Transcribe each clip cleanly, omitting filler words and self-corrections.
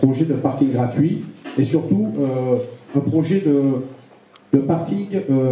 projet de parking gratuit et surtout un projet de parking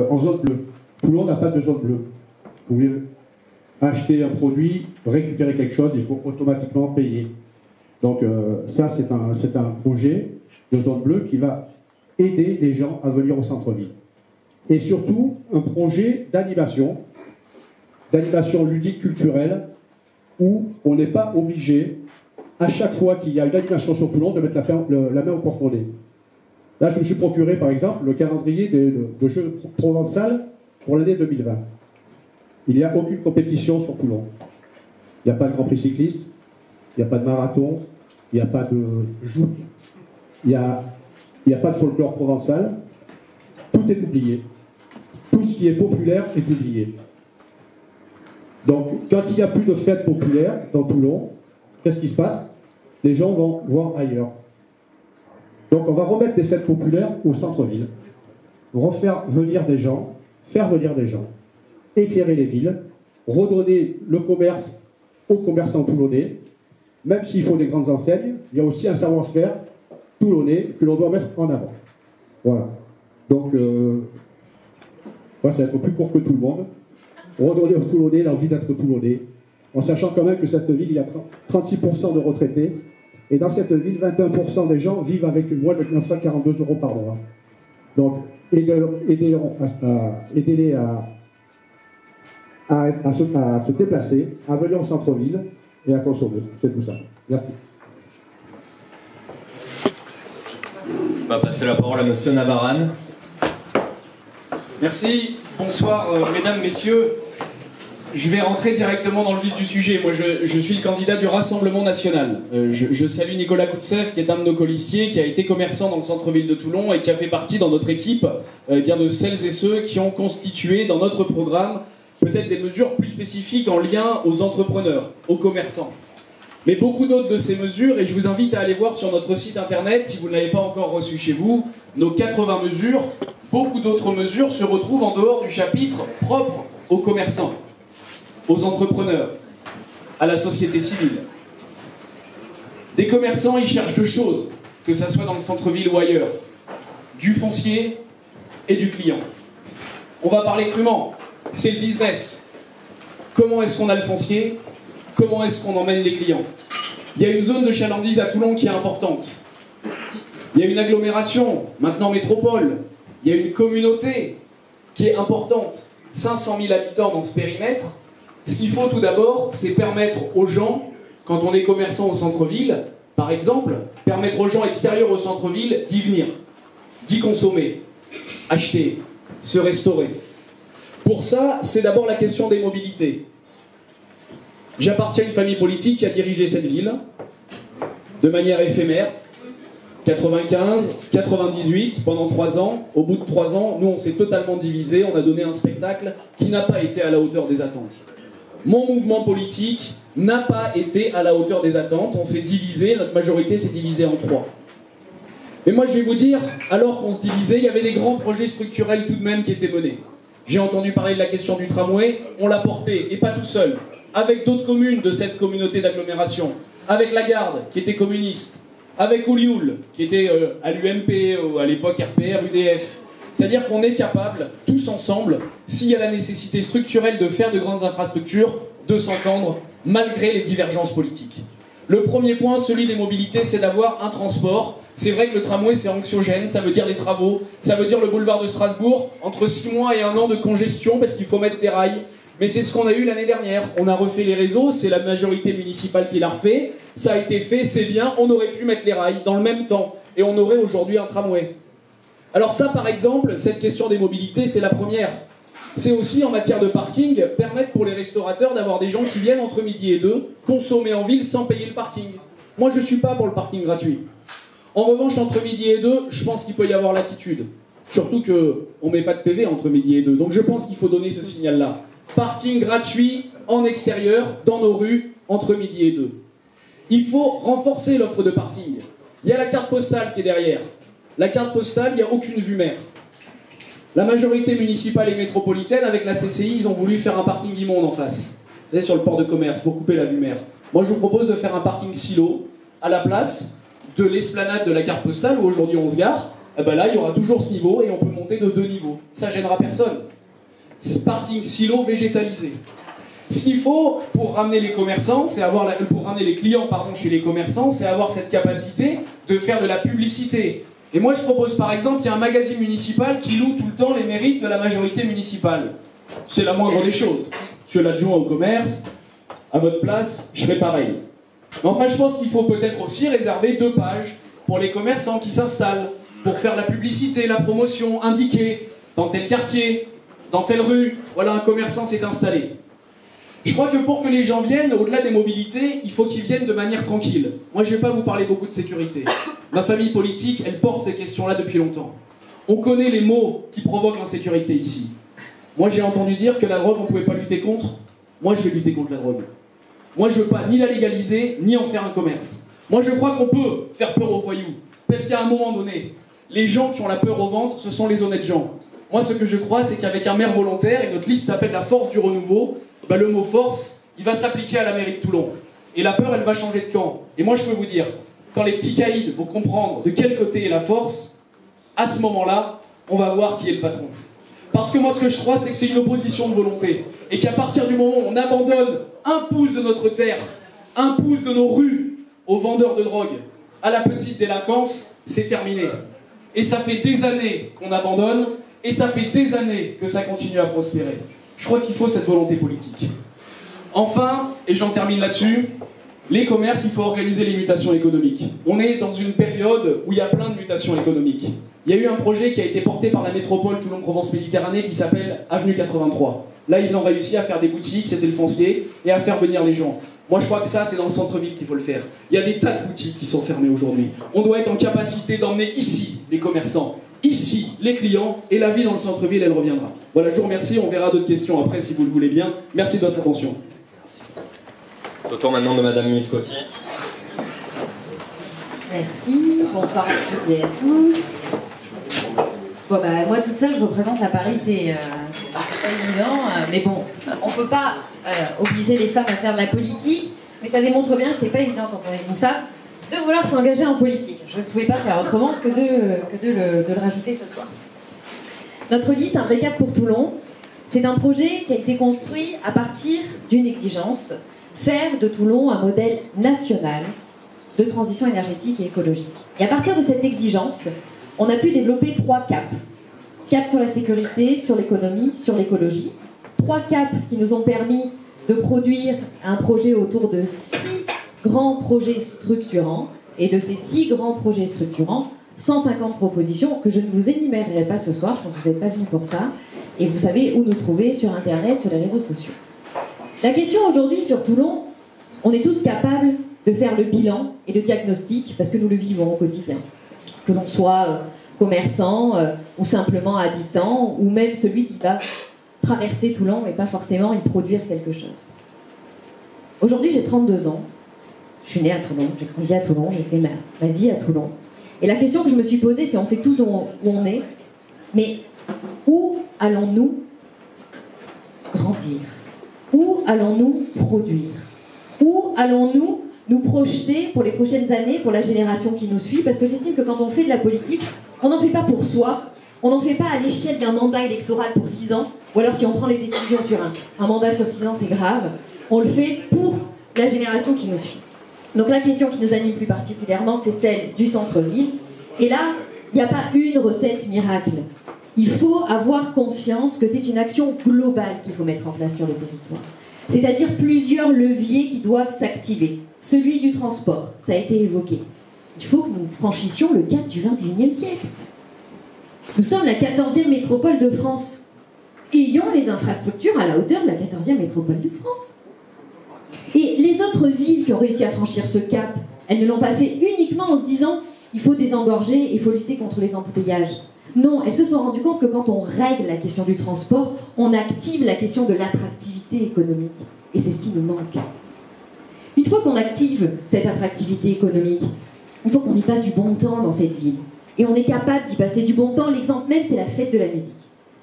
en zone bleue. Toulon n'a pas de zone bleue. Vous voulez acheter un produit, récupérer quelque chose, il faut automatiquement payer. Donc ça, c'est un projet de zone bleue qui va aider les gens à venir au centre-ville. Et surtout, un projet d'animation ludique culturelle, où on n'est pas obligé, à chaque fois qu'il y a une animation sur Toulon, de mettre la main au porte-monnaie. Là, je me suis procuré, par exemple, le calendrier de jeux provençal pour l'année 2020. Il n'y a aucune compétition sur Toulon. Il n'y a pas de Grand Prix cycliste, il n'y a pas de marathon, il n'y a pas de joute, il n'y a pas de folklore provençal. Tout est oublié. Tout ce qui est populaire est oublié. Donc, quand il n'y a plus de fêtes populaires dans Toulon, qu'est-ce qui se passe? Les gens vont voir ailleurs. Donc, on va remettre des fêtes populaires au centre-ville, refaire venir des gens, faire venir des gens, éclairer les villes, redonner le commerce aux commerçants toulonnais. Même s'il faut des grandes enseignes, il y a aussi un savoir-faire toulonnais que l'on doit mettre en avant. Voilà. Donc, ça va être plus court que tout le monde. Redonner aux Toulonnais l'envie d'être Toulonnais, en sachant quand même que cette ville, il y a 36% de retraités, et dans cette ville, 21% des gens vivent avec une moins de 942 € par mois. Donc, aidez-les à se déplacer, à venir au centre-ville et à consommer. C'est tout ça. Merci. On va passer la parole à Monsieur Navarane. Merci. Bonsoir, mesdames, messieurs. Je vais rentrer directement dans le vif du sujet. Moi, je suis le candidat du Rassemblement National. Je salue Nicolas Koutsev, qui est un de nos colistiers, qui a été commerçant dans le centre-ville de Toulon et qui a fait partie dans notre équipe bien de celles et ceux qui ont constitué dans notre programme peut-être des mesures plus spécifiques en lien aux entrepreneurs, aux commerçants. Mais beaucoup d'autres de ces mesures, et je vous invite à aller voir sur notre site internet, si vous ne l'avez pas encore reçu chez vous, nos 80 mesures, beaucoup d'autres mesures se retrouvent en dehors du chapitre propre aux commerçants, aux entrepreneurs, à la société civile. Des commerçants, ils cherchent deux choses, que ça soit dans le centre-ville ou ailleurs. Du foncier et du client. On va parler crûment, c'est le business. Comment est-ce qu'on a le foncier? Comment est-ce qu'on emmène les clients? Il y a une zone de chalandise à Toulon qui est importante. Il y a une agglomération, maintenant métropole. Il y a une communauté qui est importante. 500 000 habitants dans ce périmètre. Ce qu'il faut tout d'abord, c'est permettre aux gens, quand on est commerçant au centre-ville, par exemple, permettre aux gens extérieurs au centre-ville d'y venir, d'y consommer, acheter, se restaurer. Pour ça, c'est d'abord la question des mobilités. J'appartiens à une famille politique qui a dirigé cette ville de manière éphémère, 95, 98, pendant 3 ans. Au bout de 3 ans, nous on s'est totalement divisés, on a donné un spectacle qui n'a pas été à la hauteur des attentes. Mon mouvement politique n'a pas été à la hauteur des attentes, on s'est divisé, notre majorité s'est divisée en 3. Mais moi je vais vous dire, alors qu'on se divisait, il y avait des grands projets structurels tout de même qui étaient menés. J'ai entendu parler de la question du tramway, on l'a porté, et pas tout seul, avec d'autres communes de cette communauté d'agglomération, avec la Garde, qui était communiste, avec Olioul, qui était à l'UMP, à l'époque RPR, UDF. C'est-à-dire qu'on est capable, tous ensemble, s'il y a la nécessité structurelle de faire de grandes infrastructures, de s'entendre, malgré les divergences politiques. Le premier point, celui des mobilités, c'est d'avoir un transport. C'est vrai que le tramway, c'est anxiogène, ça veut dire les travaux, ça veut dire le boulevard de Strasbourg, entre 6 mois et 1 an de congestion, parce qu'il faut mettre des rails. Mais c'est ce qu'on a eu l'année dernière. On a refait les réseaux, c'est la majorité municipale qui l'a refait. Ça a été fait, c'est bien, on aurait pu mettre les rails dans le même temps. Et on aurait aujourd'hui un tramway. Alors ça, par exemple, cette question des mobilités, c'est la première. C'est aussi, en matière de parking, permettre pour les restaurateurs d'avoir des gens qui viennent entre midi et 2, consommer en ville sans payer le parking. Moi, je ne suis pas pour le parking gratuit. En revanche, entre midi et 2, je pense qu'il peut y avoir l'attitude. Surtout qu'on ne met pas de PV entre midi et 2. Donc je pense qu'il faut donner ce signal-là. Parking gratuit en extérieur, dans nos rues, entre midi et 2. Il faut renforcer l'offre de parking. Il y a la carte postale qui est derrière. La carte postale, il n'y a aucune vue mer. La majorité municipale et métropolitaine, avec la CCI, ils ont voulu faire un parking immonde en face. Vous savez, sur le port de commerce, pour couper la vue mer. Moi, je vous propose de faire un parking silo, à la place de l'esplanade de la carte postale où aujourd'hui on se gare, eh ben là il y aura toujours ce niveau et on peut monter de 2 niveaux. Ça gênera personne. Parking silo végétalisé. Ce qu'il faut pour ramener les commerçants, c'est pour ramener les clients chez les commerçants, c'est avoir cette capacité de faire de la publicité. Et moi je propose par exemple qu'il y a un magazine municipal qui loue tout le temps les mérites de la majorité municipale. C'est la moindre des choses. Monsieur l'adjoint au commerce, à votre place, je ferai pareil. Mais enfin je pense qu'il faut peut-être aussi réserver 2 pages pour les commerçants qui s'installent, pour faire la publicité, la promotion, indiquer dans tel quartier, dans telle rue, voilà un commerçant s'est installé. Je crois que pour que les gens viennent, au-delà des mobilités, il faut qu'ils viennent de manière tranquille. Moi, je ne vais pas vous parler beaucoup de sécurité. Ma famille politique, elle porte ces questions-là depuis longtemps. On connaît les maux qui provoquent l'insécurité ici. Moi, j'ai entendu dire que la drogue, on ne pouvait pas lutter contre. Moi, je vais lutter contre la drogue. Moi, je ne veux pas ni la légaliser, ni en faire un commerce. Moi, je crois qu'on peut faire peur aux voyous. Parce qu'à un moment donné, les gens qui ont la peur au ventre, ce sont les honnêtes gens. Moi, ce que je crois, c'est qu'avec un maire volontaire, et notre liste s'appelle la force du renouveau, bah, le mot force, il va s'appliquer à la mairie de Toulon. Et la peur, elle va changer de camp. Et moi, je peux vous dire, quand les petits caïds vont comprendre de quel côté est la force, à ce moment-là, on va voir qui est le patron. Parce que moi, ce que je crois, c'est que c'est une opposition de volonté. Et qu'à partir du moment où on abandonne 1 pouce de notre terre, 1 pouce de nos rues aux vendeurs de drogue, à la petite délinquance, c'est terminé. Et ça fait des années qu'on abandonne, et ça fait des années que ça continue à prospérer. Je crois qu'il faut cette volonté politique. Enfin, et j'en termine là-dessus, les commerces, il faut organiser les mutations économiques. On est dans une période où il y a plein de mutations économiques. Il y a eu un projet qui a été porté par la métropole Toulon-Provence-Méditerranée qui s'appelle Avenue 83. Là, ils ont réussi à faire des boutiques, c'était le foncier, et à faire venir les gens. Moi, je crois que ça, c'est dans le centre-ville qu'il faut le faire. Il y a des tas de boutiques qui sont fermées aujourd'hui. On doit être en capacité d'emmener ici les commerçants, ici les clients, et la vie dans le centre-ville, elle reviendra. Voilà, je vous remercie. On verra d'autres questions après si vous le voulez bien. Merci de votre attention. C'est au tour maintenant de Madame Muscotti. Merci. Bonsoir à toutes et à tous. Bon, bah, moi toute seule, je représente la parité. C'est pas évident, mais bon, on peut pas obliger les femmes à faire de la politique, mais ça démontre bien que c'est pas évident quand on est une femme de vouloir s'engager en politique. Je ne pouvais pas faire autrement que de le rajouter ce soir. Notre liste, un vrai cap pour Toulon, c'est un projet qui a été construit à partir d'une exigence, faire de Toulon un modèle national de transition énergétique et écologique. Et à partir de cette exigence, on a pu développer 3 caps. Cap sur la sécurité, sur l'économie, sur l'écologie. 3 caps qui nous ont permis de produire un projet autour de 6 grands projets structurants. Et de ces 6 grands projets structurants, 150 propositions que je ne vous énumérerai pas ce soir, je pense que vous n'êtes pas venus pour ça. Et vous savez où nous trouver sur Internet, sur les réseaux sociaux. La question aujourd'hui sur Toulon, on est tous capables de faire le bilan et le diagnostic parce que nous le vivons au quotidien. Que l'on soit commerçant ou simplement habitant ou même celui qui va traverser Toulon et pas forcément y produire quelque chose. Aujourd'hui, j'ai 32 ans. Je suis née à Toulon, j'ai grandi à Toulon, j'ai fait ma vie à Toulon. Et la question que je me suis posée, c'est on sait tous où on est, mais où allons-nous grandir? Où allons-nous produire? Où allons-nous nous projeter pour les prochaines années, pour la génération qui nous suit? Parce que j'estime que quand on fait de la politique, on n'en fait pas pour soi, on n'en fait pas à l'échelle d'un mandat électoral pour 6 ans, ou alors si on prend les décisions sur un mandat sur 6 ans, c'est grave, on le fait pour la génération qui nous suit. Donc la question qui nous anime plus particulièrement, c'est celle du centre-ville. Et là, il n'y a pas une recette miracle. Il faut avoir conscience que c'est une action globale qu'il faut mettre en place sur le territoire. C'est-à-dire plusieurs leviers qui doivent s'activer. Celui du transport, ça a été évoqué. Il faut que nous franchissions le cap du XXIe siècle. Nous sommes la 14e métropole de France. Ayons les infrastructures à la hauteur de la 14e métropole de France. Et les autres villes qui ont réussi à franchir ce cap, elles ne l'ont pas fait uniquement en se disant il faut désengorger et il faut lutter contre les embouteillages. Non, elles se sont rendues compte que quand on règle la question du transport, on active la question de l'attractivité économique. Et c'est ce qui nous manque. Une fois qu'on active cette attractivité économique, il faut qu'on y passe du bon temps dans cette ville. Et on est capable d'y passer du bon temps. L'exemple même, c'est la fête de la musique.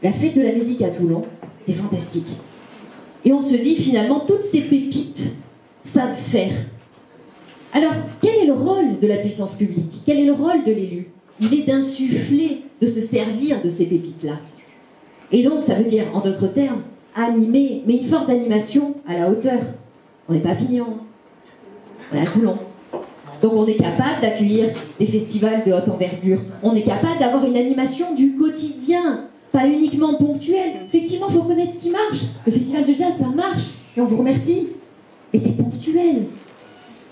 La fête de la musique à Toulon, c'est fantastique. Et on se dit finalement, toutes ces pépites savent faire. Alors, quel est le rôle de la puissance publique? Quel est le rôle de l'élu? Il est d'insuffler, de se servir de ces pépites-là. Et donc, ça veut dire, en d'autres termes, animer, mais une force d'animation à la hauteur. On n'est pas à Pignon, on est à Toulon. Donc on est capable d'accueillir des festivals de haute envergure. On est capable d'avoir une animation du quotidien, pas uniquement ponctuelle. Effectivement, il faut reconnaître ce qui marche. Le festival de jazz, ça marche, et on vous remercie. Mais c'est ponctuel.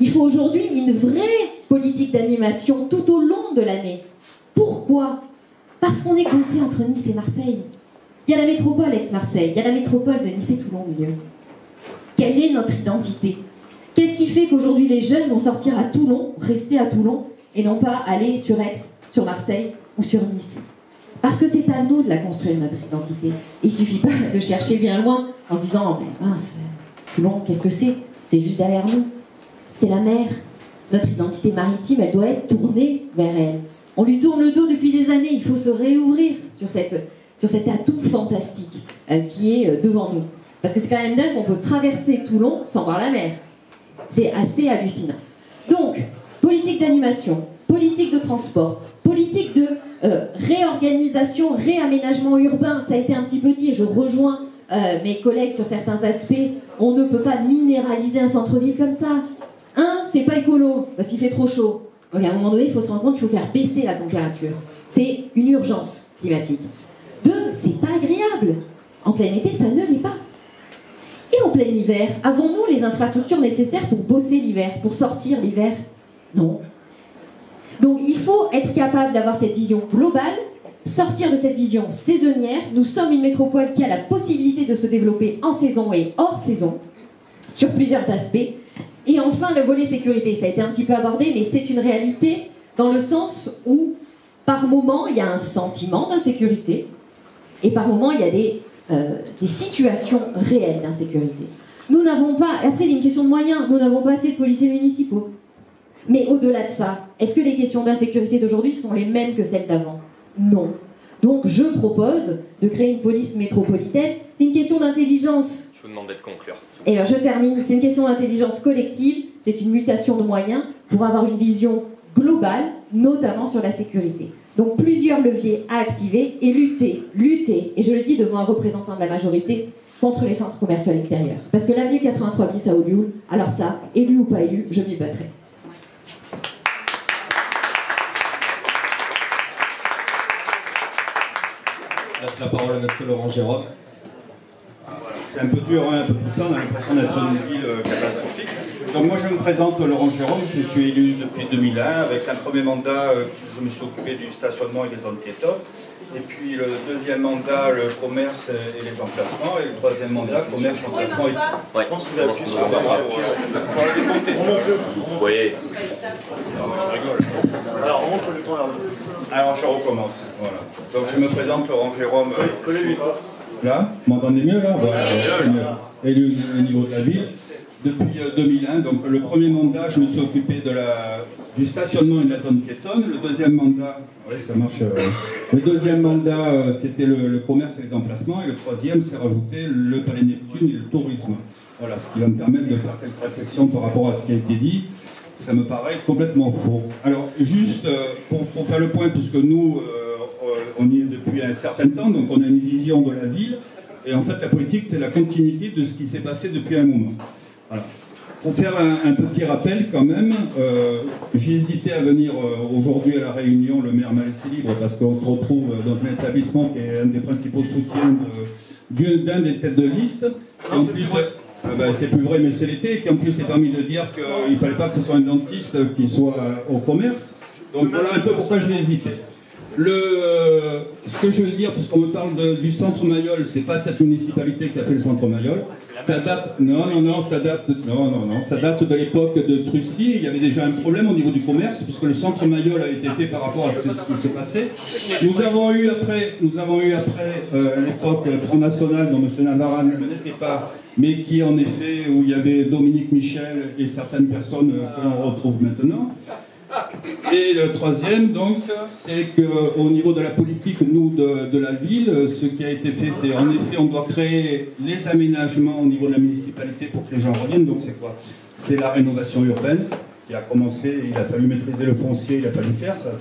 Il faut aujourd'hui une vraie politique d'animation tout au long de l'année. Pourquoi? Parce qu'on est coincé entre Nice et Marseille. Il y a la métropole ex-Marseille, il y a la métropole de Nice et Toulon au milieu. Quelle est notre identité? Qu'est-ce qui fait qu'aujourd'hui les jeunes vont sortir à Toulon, rester à Toulon, et non pas aller sur Aix, sur Marseille ou sur Nice? Parce que c'est à nous de la construire, notre identité. Il ne suffit pas de chercher bien loin en se disant « mince, Toulon, qu'est-ce que c'est? C'est juste derrière nous. C'est la mer. Notre identité maritime, elle doit être tournée vers elle. On lui tourne le dos depuis des années. Il faut se réouvrir sur cet atout fantastique qui est devant nous. Parce que c'est quand même dingue qu'on peut traverser Toulon sans voir la mer. C'est assez hallucinant. Donc, politique d'animation, politique de transport, politique de réorganisation, réaménagement urbain, ça a été un petit peu dit, et je rejoins mes collègues sur certains aspects. On ne peut pas minéraliser un centre-ville comme ça. Un, c'est pas écolo, parce qu'il fait trop chaud. Donc à un moment donné, il faut se rendre compte qu'il faut faire baisser la température. C'est une urgence climatique. Deux, c'est pas agréable. En plein été, ça ne l'est pas. Et en plein hiver, avons-nous les infrastructures nécessaires pour bosser l'hiver, pour sortir l'hiver? Non. Donc il faut être capable d'avoir cette vision globale, sortir de cette vision saisonnière. Nous sommes une métropole qui a la possibilité de se développer en saison et hors saison, sur plusieurs aspects. Et enfin, le volet sécurité, ça a été un petit peu abordé, mais c'est une réalité dans le sens où, par moment, il y a un sentiment d'insécurité, et par moment, il y a des situations réelles d'insécurité. Nous n'avons pas, après il y a une question de moyens, nous n'avons pas assez de policiers municipaux. Mais au-delà de ça, est-ce que les questions d'insécurité d'aujourd'hui sont les mêmes que celles d'avant? Non. Donc je propose de créer une police métropolitaine. C'est une question d'intelligence. Je vous demande d'être conclure. Et je termine, c'est une question d'intelligence collective, c'est une mutation de moyens pour avoir une vision globale, notamment sur la sécurité. Donc plusieurs leviers à activer et lutter, et je le dis devant un représentant de la majorité, contre les centres commerciaux extérieurs. Parce que l'avenue 83 bis à Olioul, alors ça, élu ou pas élu, je m'y battrai. Je laisse la parole à monsieur Laurent Jérôme. C'est un peu dur, hein, un peu tout ça, on a l'impression d'être une ville catastrophique. Donc moi je me présente Laurent Jérôme, je suis élu depuis 2001, avec un premier mandat, je me suis occupé du stationnement et des zones piétonnes, et puis le deuxième mandat, le commerce et les emplacements, et le troisième mandat, commerce, emplacement et tout. Ouais. Je pense que vous avez appuyé sur le bras pour la décompter. Oui. Je rigole. Alors on montre le temps là. Alors je recommence, voilà. Donc je me présente Laurent Jérôme. Là, vous m'entendez mieux là? Voilà, élu au niveau de la ville. Depuis 2001, donc le premier mandat, je me suis occupé du stationnement et de la zone piétonne. Le deuxième mandat, oui, ça marche. Le deuxième mandat, c'était le commerce et les emplacements. Et le troisième, c'est rajouter le palais Neptune et le tourisme. Voilà, ce qui va me permettre de faire quelques réflexions par rapport à ce qui a été dit. Ça me paraît complètement faux. Alors, juste pour faire le point, puisque nous, on y est depuis un certain temps, donc on a une vision de la ville. Et en fait, la politique, c'est la continuité de ce qui s'est passé depuis un moment. Voilà. Pour faire un petit rappel quand même, j'ai hésité à venir aujourd'hui à la Réunion, le maire m'a laissé libre parce qu'on se retrouve dans un établissement qui est un des principaux soutiens d'un des têtes de liste. En plus, c'est plus vrai mais c'est l'été, et qui en plus s'est permis de dire qu'il ne fallait pas que ce soit un dentiste qui soit au commerce. Donc voilà un peu pourquoi j'ai hésité. Ce que je veux dire, puisqu'on me parle du centre Mayol, c'est pas cette municipalité qui a fait le centre Mayol. Ça date, ça date de l'époque de Trucy. Il y avait déjà un problème au niveau du commerce, puisque le centre Mayol a été fait par rapport à ce qui s'est passé. Nous avons eu après l'époque Front National, dont M. Navaran n'était pas, mais qui en effet, où il y avait Dominique Michel et certaines personnes que l'on retrouve maintenant. Et le troisième, donc, c'est qu'au niveau de la politique, nous, de la ville, ce qui a été fait, c'est en effet, on doit créer les aménagements au niveau de la municipalité pour que les gens reviennent. Donc c'est quoi? C'est la rénovation urbaine, Il a commencé, il a fallu maîtriser le foncier, il a fallu faire ça.